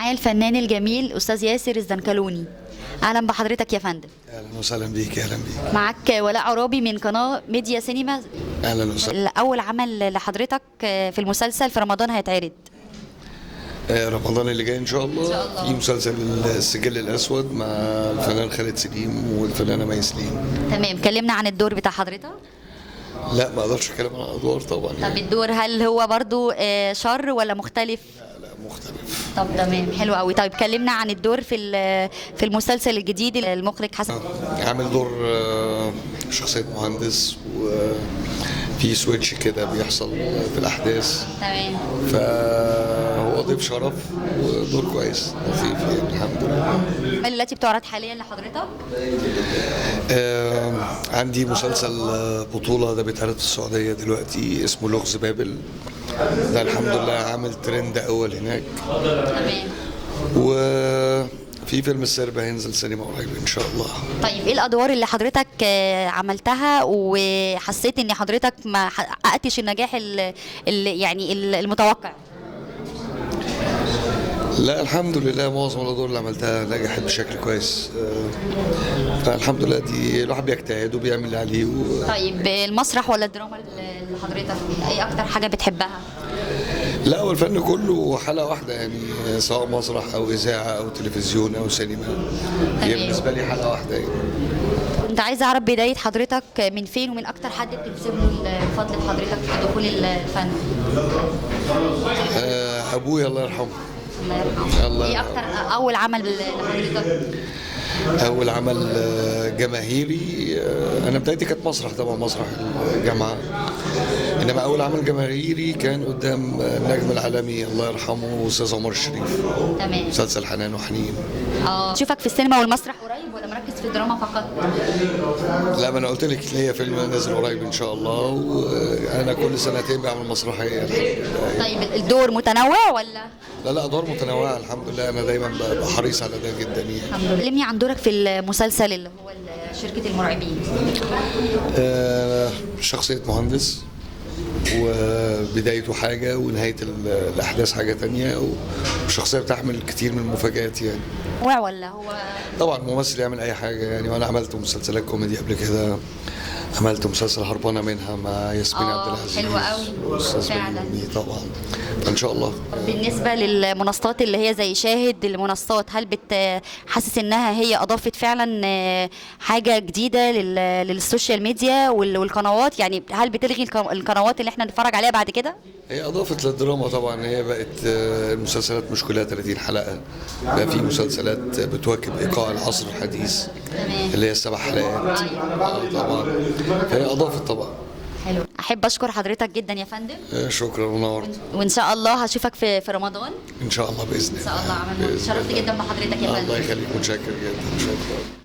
معايا الفنان الجميل أستاذ ياسر الزنكلوني. أهلا بحضرتك يا فندم. اهلا وسهلا بيك. اهلا بيك. معاك ولاء عرابي من قناة ميديا سينما. اهلا وسهلا. أول عمل لحضرتك في المسلسل في رمضان هيتعرض رمضان اللي جاي ان شاء الله. إن شاء الله. في مسلسل السجل الاسود مع الفنان خالد سليم والفنانه مي سليم. تمام، كلمنا عن الدور بتاع حضرتك. لا ما اقدرش اتكلم عن الادوار طبعا طب يعني. الدور هل هو برضو شر ولا مختلف؟ لا مختلف. طب تمام، حلو قوي. طيب كلمنا عن الدور في المسلسل الجديد المخرج حسن. عامل دور شخصيه مهندس، وفي سويتش كده بيحصل في الاحداث، تمام. فهو ضيف شرف ودور كويس لطيف يعني الحمد لله. الأعمال التي بتعرض حاليا لحضرتك؟ عندي مسلسل بطولة ده بيتعرض في السعودية دلوقتي اسمه لغز بابل. ده الحمد لله عامل ترند أول هناك. تمام. وفي فيلم السرب هينزل سينما قريب إن شاء الله. طيب ايه الادوار اللي حضرتك عملتها وحسيت ان حضرتك ما حققتش النجاح يعني المتوقع؟ لا الحمد لله معظم الادوار اللي عملتها نجحت بشكل كويس. فالحمد لله دي الواحد بيجتهد وبيعمل اللي عليه طيب المسرح ولا الدراما اللي حضرتك ايه اكتر حاجه بتحبها؟ لا هو الفن كله حلقة واحدة يعني، سواء مسرح أو إذاعة أو تلفزيون أو سينما. هي بالنسبة لي حلقة واحدة يعني. كنت عايزه اعرف بدايه حضرتك من فين ومن اكتر حد بتنسب له فضل حضرتك في دخول الفن؟ أبويا الله يرحمه. الله يرحمه. الله ايه يرحمه. اكتر اول عمل لحضرتك؟ أول عمل جماهيري، أنا بدايتي كانت مسرح طبعا، مسرح الجامعة. إنما أول عمل جماهيري كان قدام النجم العالمي الله يرحمه أستاذ عمر الشريف. تمام. مسلسل حنان وحنين. تشوفك في السينما والمسرح قريب ولا مركز في الدراما فقط؟ لا ما أنا قلت لك ليا فيلم نازل قريب إن شاء الله، وأنا كل سنتين بعمل مسرحية الحمد لله. طيب الدور متنوع ولا؟ لا أدوار متنوعة الحمد لله، أنا دايما ببقى حريص على ده جدا يعني. الحمد لله. كلمني عن دورك في المسلسل اللي هو شركة المرعبين. شخصية مهندس، وبدايته حاجة ونهاية الأحداث حاجة تانية، والشخصية بتحمل كتير من المفاجآت يعني. نوع ولا هو؟ طبعا ممثل يعمل أي حاجة يعني، وأنا عملت مسلسلات كوميدي قبل كده. عملت مسلسل هربانة منها مع ياسمين عبد العزيز. حلوة قوي فعلا. طبعا فإن شاء الله. بالنسبة للمنصات اللي هي زي شاهد، المنصات هل بتحسس انها هي اضافت فعلا حاجة جديدة للسوشيال ميديا والقنوات؟ يعني هل بتلغي القنوات اللي احنا نتفرج عليها بعد كده؟ هي اضافت للدراما طبعا، هي بقت المسلسلات مش كلها 30 حلقة، بقى في مسلسلات بتواكب ايقاع العصر الحديث اللي هي ال7 حلقات. طبعا فهي اضافت طبعا. حلو. احب اشكر حضرتك جدا يا فندم. شكرا ونورت. وان شاء الله هشوفك في رمضان ان شاء الله باذن الله. ان شاء الله. شرفت جدا بحضرتك يا فندم. الله يخليك، متشكر جدا. شكرا.